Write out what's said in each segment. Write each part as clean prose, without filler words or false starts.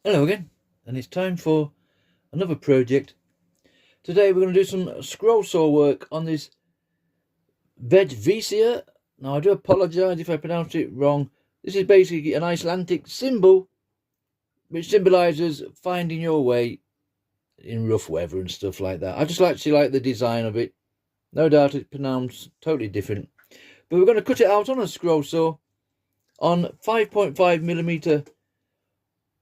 Hello again, and it's time for another project. Today we're going to do some scroll saw work on this Vegvisir. Now I do apologise if I pronounced it wrong. This is basically an Icelandic symbol which symbolises finding your way in rough weather and stuff like that. I just actually like the design of it. No doubt it's pronounced totally different. But we're going to cut it out on a scroll saw on 5.5mm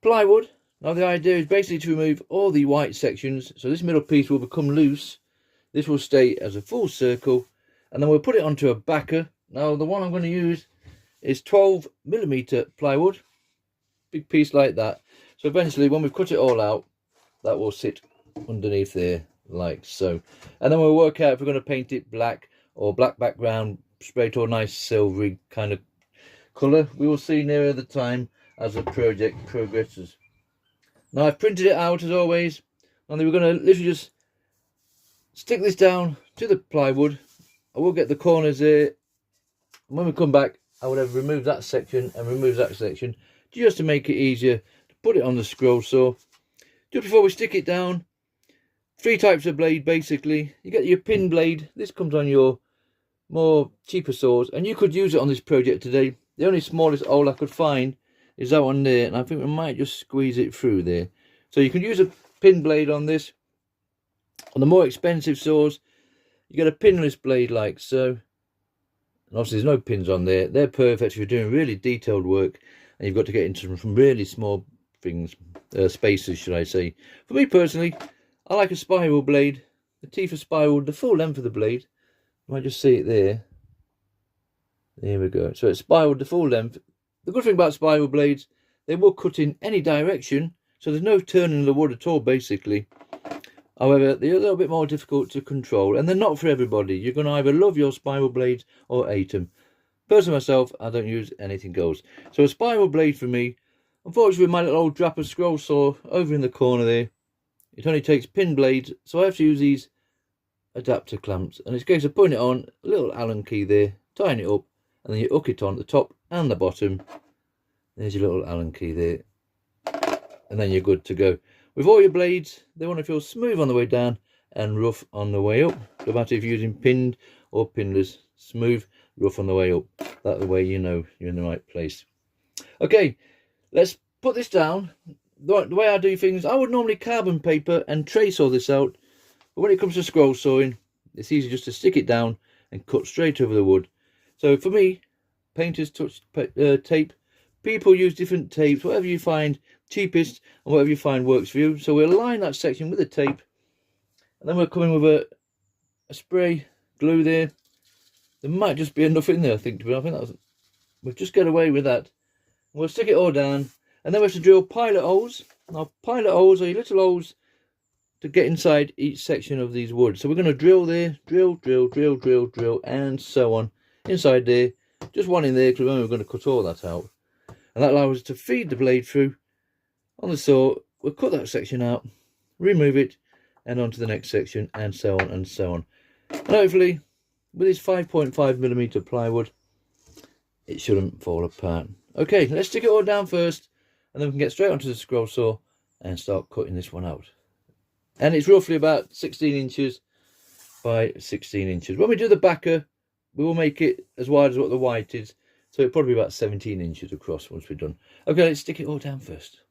plywood. Now the idea is basically to remove all the white sections, so this middle piece will become loose. This will stay as a full circle, and then we'll put it onto a backer. Now the one I'm going to use is 12mm plywood, big piece like that. So eventually when we've cut it all out, that will sit underneath there like so. And then we'll work out if we're going to paint it black or black background, spray it all nice silvery kind of colour. We will see nearer the time as the project progresses. Now I've printed it out as always, and then we're going to literally just stick this down to the plywood. I will get the corners there, and when we come back I would have removed that section and remove that section just to make it easier to put it on the scroll saw. Just before we stick it down, 3 types of blade basically. You get your pin blade. This comes on your more cheaper saws, and you could use it on this project today. The only smallest hole I could find is that one there, and I think we might just squeeze it through there. So you can use a pin blade on this. On the more expensive saws, you get a pinless blade like so. And obviously there's no pins on there. They're perfect if you're doing really detailed work and you've got to get into some really small things, spaces should I say. For me personally, I like a spiral blade. The teeth are spiraled, the full length of the blade. You might just see it there. There we go. So it's spiraled the full length. The good thing about spiral blades, they will cut in any direction, so there's no turning the wood at all basically. However, they're a little bit more difficult to control, and they're not for everybody. You're going to either love your spiral blades or hate them. Personally myself, I don't use anything else. So a spiral blade for me, unfortunately with my little old Draper scroll saw over in the corner there, it only takes pin blades, so I have to use these adapter clamps, and it's a case of putting it on, a little Allen key there, tying it up, and then you hook it on the top and the bottom. There's your little Allen key there, and then you're good to go. With all your blades, they want to feel smooth on the way down and rough on the way up. No matter if you're using pinned or pinless, smooth, rough on the way up. That way you know you're in the right place. Okay, let's put this down. The way I do things, I would normally carbon paper and trace all this out, but when it comes to scroll sawing, it's easy just to stick it down and cut straight over the wood. So for me, painters touch tape. People use different tapes, whatever you find cheapest and whatever you find works for you. So we'll line that section with the tape, and then we'll come in with a spray glue there. There might just be enough in there, I think, we'll just get away with that. We'll stick it all down, and then we have to drill pilot holes. Now pilot holes are your little holes to get inside each section of these woods. So we're going to drill there, drill, and so on inside there. Just one in there because we're going to cut all that out, and that allows us to feed the blade through on the saw. We'll cut that section out, remove it, and onto the next section, and so on and so on. And hopefully with this 5.5mm plywood, it shouldn't fall apart. Okay, let's stick it all down first, and then we can get straight onto the scroll saw and start cutting this one out. And it's roughly about 16 inches by 16 inches. When we do the backer, we will make it as wide as what the white is, so it'll probably be about 17 inches across once we're done. Okay, let's stick it all down first.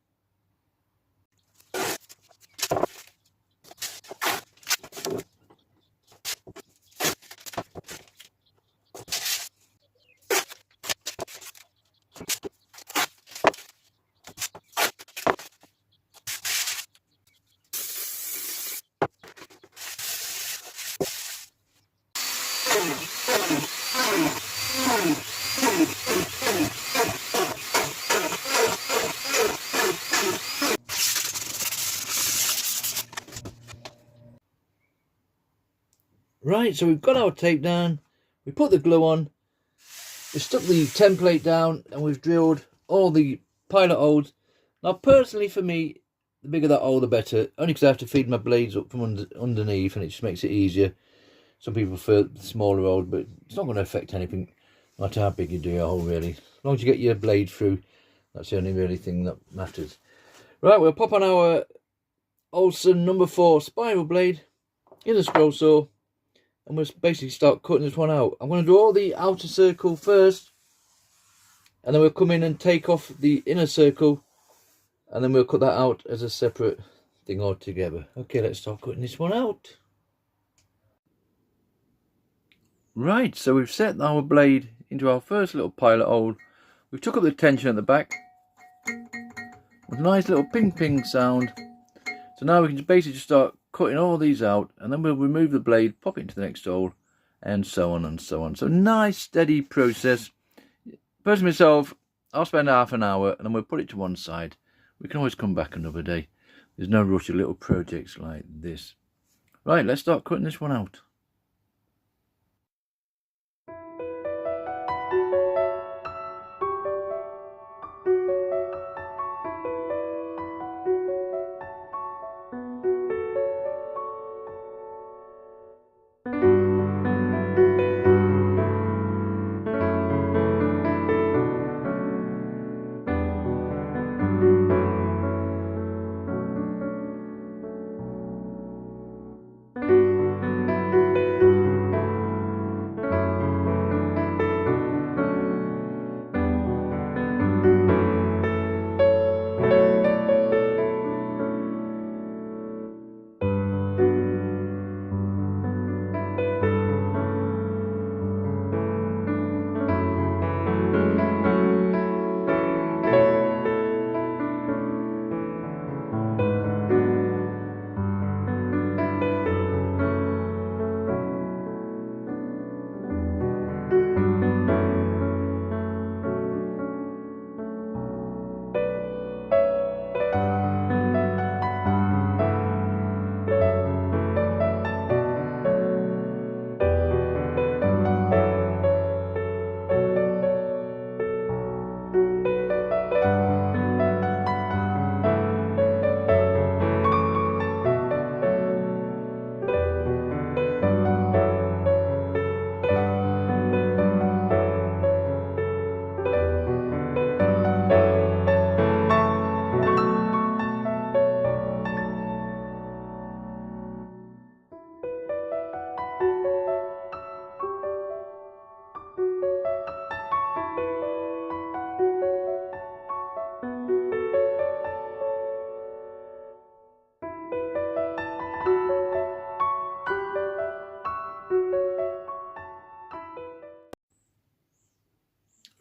Right, so we've got our tape down, we put the glue on, we stuck the template down, and we've drilled all the pilot holes. Now personally for me, the bigger that hole the better, only because I have to feed my blades up from underneath, and it just makes it easier. Some people prefer smaller holes, but it's not going to affect anything, no matter how big you do your hole really. As long as you get your blade through, that's the only really thing that matters. Right, we'll pop on our Olson #4 spiral blade in the scroll saw, and we'll basically start cutting this one out. I'm going to do all the outer circle first, and then we'll come in and take off the inner circle, and then we'll cut that out as a separate thing altogether. Okay, let's start cutting this one out. Right, so we've set our blade into our first little pilot hole. We've took up the tension at the back with a nice little ping ping sound. So now we can basically just start cutting all these out, and then we'll remove the blade, pop it into the next hole, and so on and so on. So nice steady process. Personally myself, I'll spend half an hour and then we'll put it to one side. We can always come back another day. There's no rush of little projects like this. Right, let's start cutting this one out.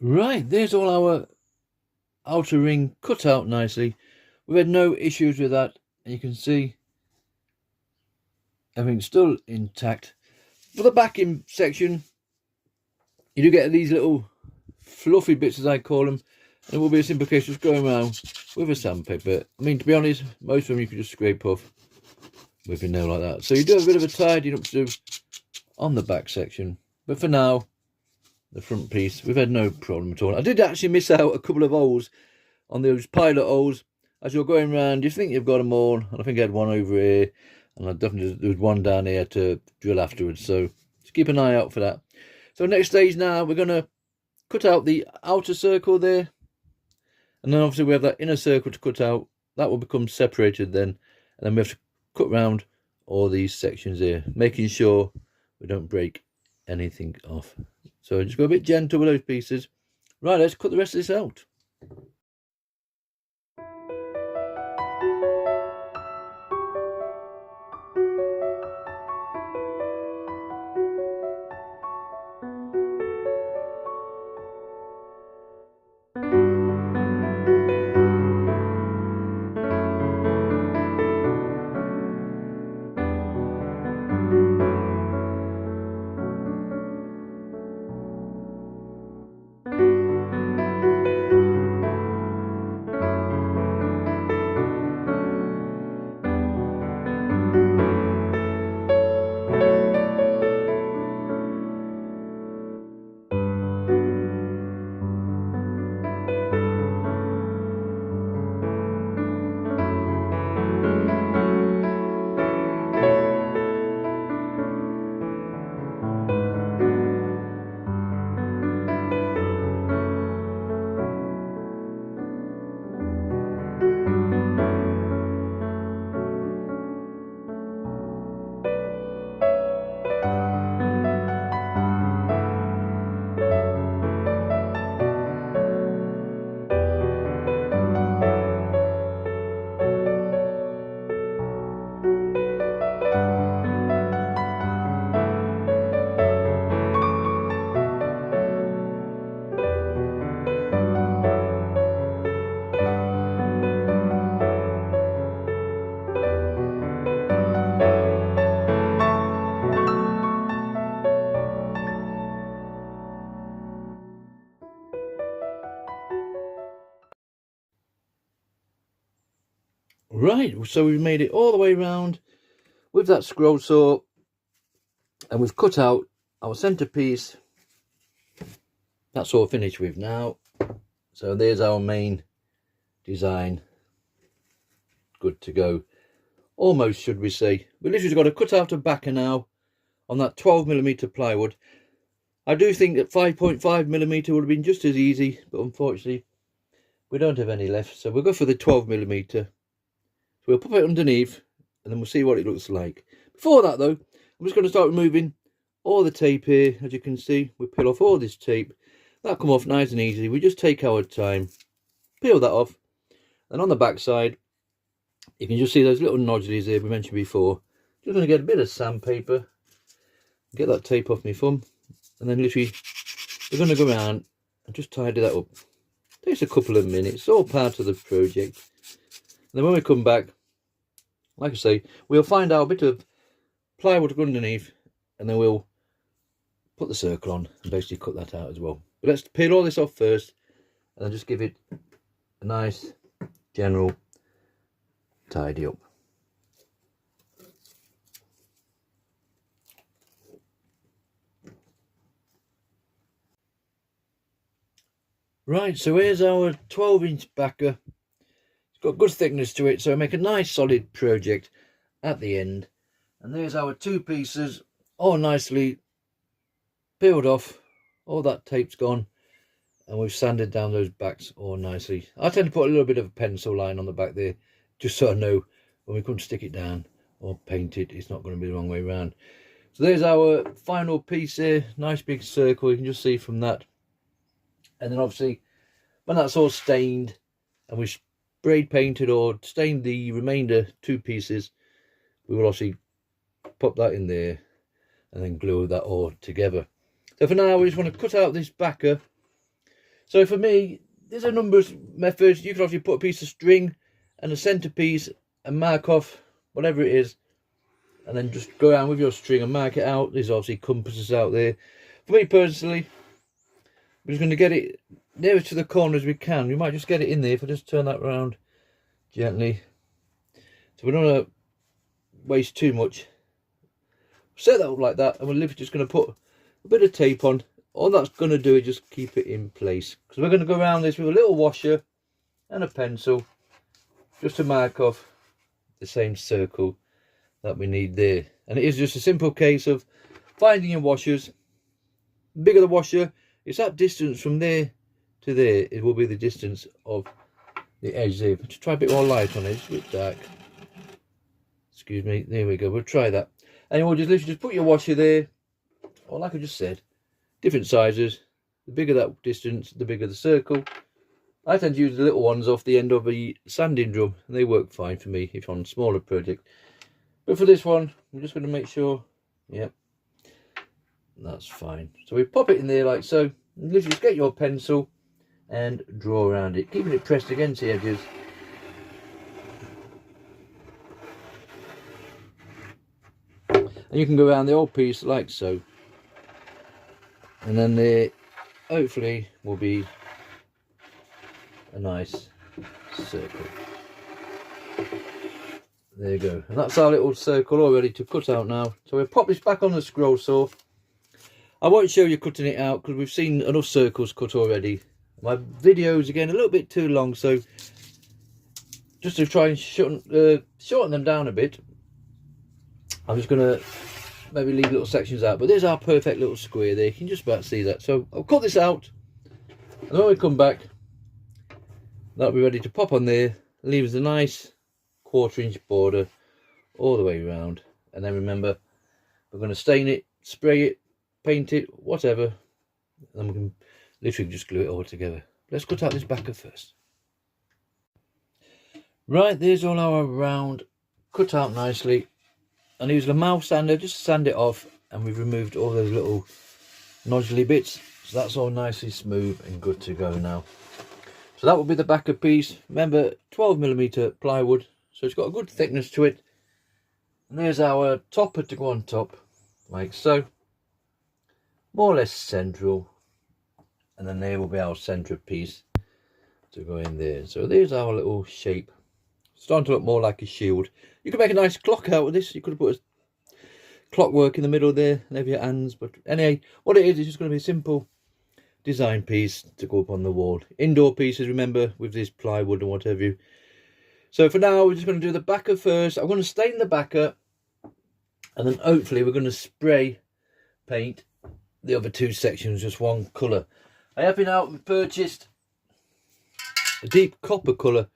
Right, there's all our outer ring cut out nicely. We've had no issues with that, and you can see everything's still intact. For the backing section, you do get these little fluffy bits, as I call them, and it will be a simple case of just going around with a sandpaper. I mean, to be honest, most of them you can just scrape off with a nail like that. So you do have a bit of a tidying up to do on the back section, but for now, the front piece, we've had no problem at all. I did actually miss out a couple of holes on those pilot holes. As you're going around, you think you've got them all, and I think I had one over here, and I definitely there was one down here to drill afterwards, so just keep an eye out for that. So next stage now, we're going to cut out the outer circle there, and then obviously we have that inner circle to cut out. That will become separated then, and then we have to cut round all these sections here, making sure we don't break anything off. So just go a bit gentle with those pieces. Right, let's cut the rest of this out. Right, so we've made it all the way round with that scroll saw, and we've cut out our centerpiece. That's all finished with now. So there's our main design, good to go. Almost, should we say. We literally got to cut out a backer now on that 12mm plywood. I do think that 5.5mm would have been just as easy, but unfortunately we don't have any left, so we'll go for the 12mm. So we'll pop it underneath and then we'll see what it looks like. Before that though, I'm just going to start removing all the tape here. As you can see, we peel off all this tape. That'll come off nice and easy. We just take our time, peel that off, and on the back side you can just see those little nodules here we mentioned before. Just going to get a bit of sandpaper, get that tape off my thumb, and then literally we're going to go around and just tidy that up. Takes a couple of minutes, all part of the project. And then when we come back, like I say, we'll find out a bit of plywood underneath, and then we'll put the circle on and basically cut that out as well. But let's peel all this off first, and then just give it a nice general tidy up. Right, so here's our 12-inch backer. It's got good thickness to it, so make a nice solid project at the end. And there's our two pieces, all nicely peeled off. All that tape's gone, and we've sanded down those backs all nicely. I tend to put a little bit of a pencil line on the back there, just so I know when we come to stick it down or paint it, it's not going to be the wrong way around. So there's our final piece here, nice big circle, you can just see from that. And then obviously when that's all stained and we've sprayed painted or stained the remainder two pieces, we will obviously pop that in there and then glue that all together. So for now we just want to cut out this backer. So for me, there's a number of methods. You can obviously put a piece of string and a centerpiece and mark off whatever it is, and then just go around with your string and mark it out. There's obviously compasses out there. For me personally, we're just going to get it nearest to the corner as we can. We might just get it in there if I just turn that around gently. So we don't want to waste too much. Set that up like that, and we're literally just going to put a bit of tape on. All that's going to do is just keep it in place, because we're going to go around this with a little washer and a pencil just to mark off the same circle that we need there. And it is just a simple case of finding your washers. The bigger the washer, it's that distance from there to there, it will be the distance of the edge there. Just try a bit more light on it, it's a bit dark. Excuse me, there we go, we'll try that. And we'll just literally just put your washer there, or like I just said, different sizes. The bigger that distance, the bigger the circle. I tend to use the little ones off the end of a sanding drum, and they work fine for me if on a smaller project. But for this one, I'm just going to make sure, yep, that's fine. So we pop it in there like so. Literally just get your pencil and draw around it, keeping it pressed against the edges. And you can go around the whole piece like so. And then there hopefully will be a nice circle. There you go, and that's our little circle all ready to cut out now. So we'll pop this back on the scroll saw. I won't show you cutting it out because we've seen enough circles cut already. My video's again a little bit too long, so just to try and shorten them down a bit, I'm just going to maybe leave little sections out. But there's our perfect little square there, you can just about see that. So I'll cut this out, and when we come back, that'll be ready to pop on there. Leaves a nice 1/4 inch border all the way around. And then remember, we're going to stain it, spray it, paint it, whatever, and then we can literally just glue it all together. Let's cut out this backer first. Right, there's all our round cut out nicely. And use the mouth sander just to sand it off, and we've removed all those little noduly bits, so that's all nicely smooth and good to go now. So that will be the backer piece. Remember, 12mm plywood, so it's got a good thickness to it. And there's our topper to go on top, like so, more or less central. And then there will be our centre piece to go in there. So there's our little shape. Starting to look more like a shield. You could make a nice clock out of this. You could have put a clockwork in the middle there and have your hands. But anyway, what it is just going to be a simple design piece to go up on the wall. Indoor pieces, remember, with this plywood and whatever. So for now, we're just going to do the backer first. I'm going to stain the backer, and then hopefully we're going to spray paint the other two sections just one colour. I have been out and purchased a deep copper colour.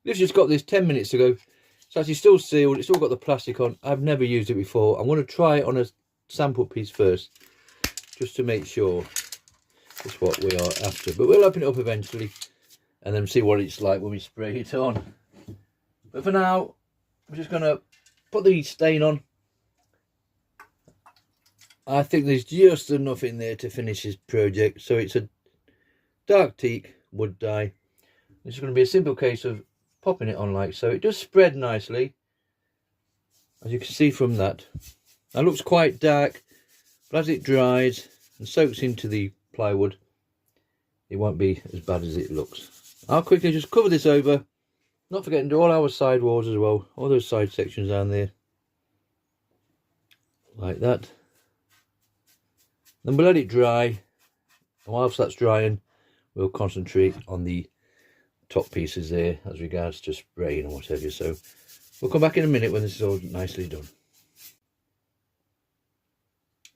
I've just got this 10 minutes ago. It's actually still sealed. It's still got the plastic on. I've never used it before. I'm going to try it on a sample piece first, just to make sure it's what we are after. But we'll open it up eventually and then see what it's like when we spray it on. But for now, I'm just going to put the stain on. I think there's just enough in there to finish this project. So it's a dark teak wood dye. It's going to be a simple case of popping it on like so. It does spread nicely, as you can see from that. It looks quite dark, but as it dries and soaks into the plywood, it won't be as bad as it looks. I'll quickly just cover this over, not forgetting to do all our side walls as well, all those side sections down there, like that. Then we'll let it dry, and whilst that's drying, we'll concentrate on the top pieces there as regards to spraying or whatever. So we'll come back in a minute when this is all nicely done.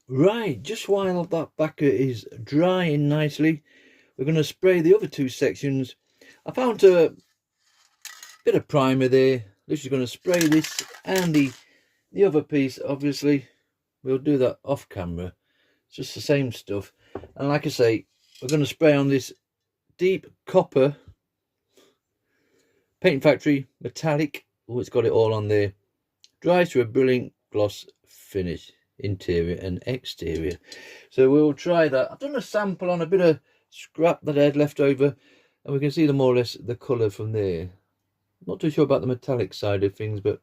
Right, just while that backer is drying nicely, we're going to spray the other two sections. I found a bit of primer there. This is going to spray this and the other piece. Obviously we'll do that off camera. It's just the same stuff, and like I say, we're going to spray on this deep copper Paint Factory metallic. Oh, it's got it all on there. Dries to a brilliant gloss finish, interior and exterior. So we'll try that. I've done a sample on a bit of scrap that I had left over, and we can see the more or less the colour from there. Not too sure about the metallic side of things, but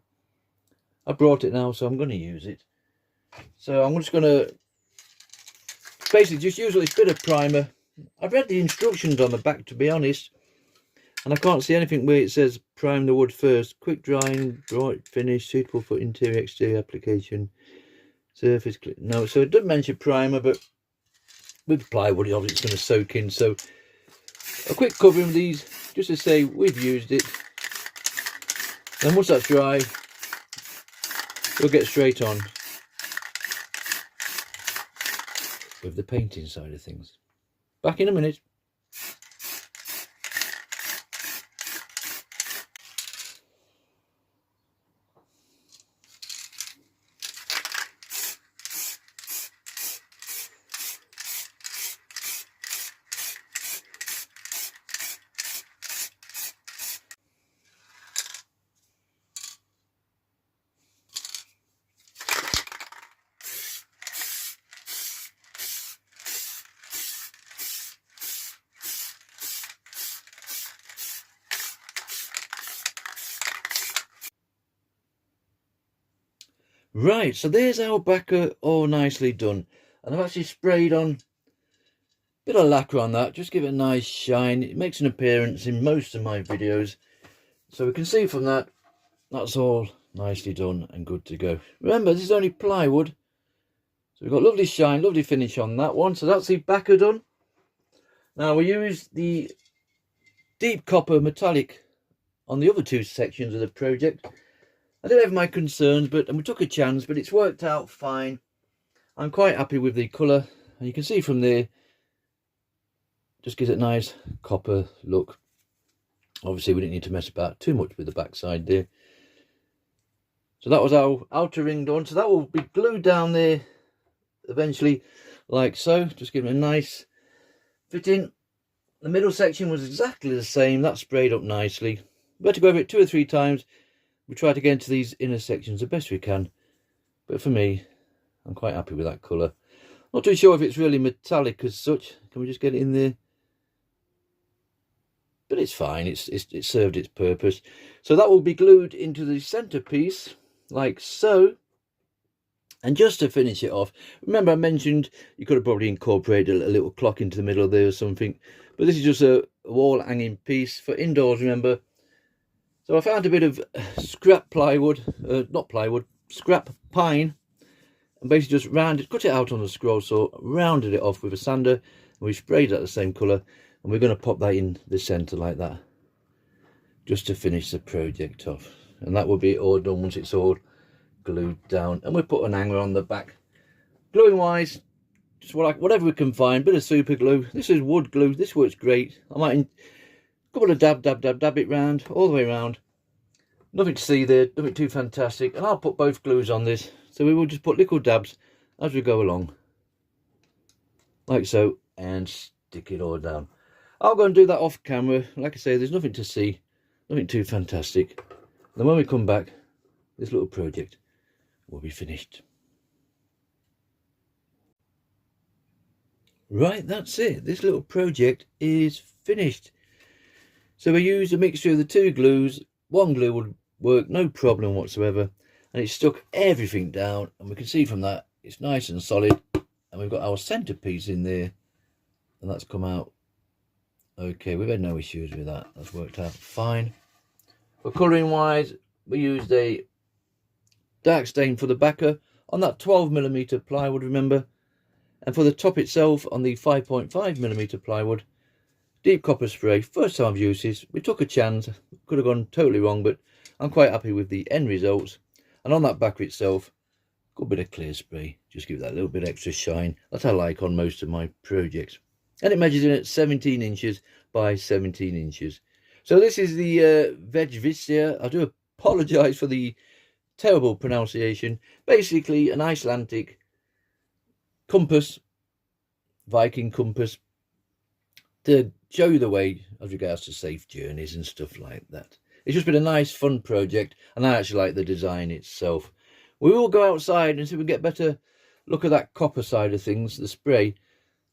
I brought it now, so I'm going to use it. So I'm just going to basically just use a little bit of primer. I've read the instructions on the back, to be honest, and I can't see anything where it says prime the wood first. Quick drying, bright finish, suitable for interior exterior application, surface clean. No, so it doesn't mention primer, but with plywood it's going to soak in. So a quick covering of these just to say we've used it. Then once that's dry, we'll get straight on with the painting side of things. Back in a minute. Right, so there's our backer all nicely done, and I've actually sprayed on a bit of lacquer on that, just give it a nice shine. It makes an appearance in most of my videos, so we can see from that that's all nicely done and good to go. Remember, this is only plywood, so we've got lovely shine, lovely finish on that one. So that's the backer done. Now we use the deep copper metallic on the other two sections of the project. I did have my concerns, and we took a chance, but it's worked out fine. I'm quite happy with the colour, and you can see from there, just gives it a nice copper look. Obviously we didn't need to mess about too much with the backside there. So that was our outer ring done. So that will be glued down there eventually, like so. Just give it a nice fitting. The middle section was exactly the same. That sprayed up nicely. We had to go over it 2 or 3 times. We try to get into these inner sections the best we can, but for me, I'm quite happy with that colour. Not too sure if it's really metallic as such. Can we just get it in there? But it's fine. It served its purpose. So that will be glued into the centerpiece like so. And just to finish it off, remember I mentioned you could have probably incorporated a little clock into the middle there or something, but this is just a wall hanging piece for indoors. Remember, So I found a bit of scrap plywood, not plywood, scrap pine, and basically just cut it out on the scroll saw, rounded it off with a sander, and we sprayed that the same colour, and we're going to pop that in the centre like that, just to finish the project off. And that will be all done once it's all glued down. And we'll put an hanger on the back. Gluing wise, just whatever we can find, bit of super glue. This is wood glue, this works great. I might couple of dab it round, all the way around. Nothing to see there, nothing too fantastic. And I'll put both glues on this, so we will just put little dabs as we go along, like so, and stick it all down. I'll go and do that off camera. Like I say, there's nothing to see, nothing too fantastic. Then when we come back, this little project will be finished. Right, that's it. This little project is finished. So we used a mixture of the two glues. One glue would work, no problem whatsoever. And it stuck everything down. And we can see from that, it's nice and solid. And we've got our centerpiece in there. And that's come out okay. We've had no issues with that. That's worked out fine. For colouring wise, we used a dark stain for the backer on that 12mm plywood, remember. And for the top itself, on the 5.5mm plywood, deep copper spray. First time I've used this. We took a chance, could have gone totally wrong, but I'm quite happy with the end results. And on that backer itself, good bit of clear spray, just give that a little bit extra shine. That I like on most of my projects. And it measures in at 17 inches by 17 inches. So this is the Vegvisir. I do apologise for the terrible pronunciation. Basically an Icelandic compass, Viking compass, to show you the way as regards to safe journeys and stuff like that. It's just been a nice fun project, and I actually like the design itself. We will go outside and see if we get better look at that copper side of things, the spray.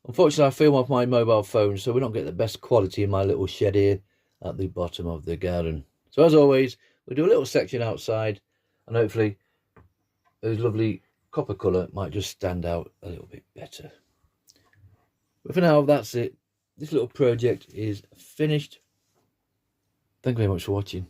Unfortunately, I film off my mobile phone, so we're not getting the best quality in my little shed here at the bottom of the garden. So as always, we'll do a little section outside, and hopefully those lovely copper colour might just stand out a little bit better. But for now, that's it. This little project is finished. Thank you very much for watching.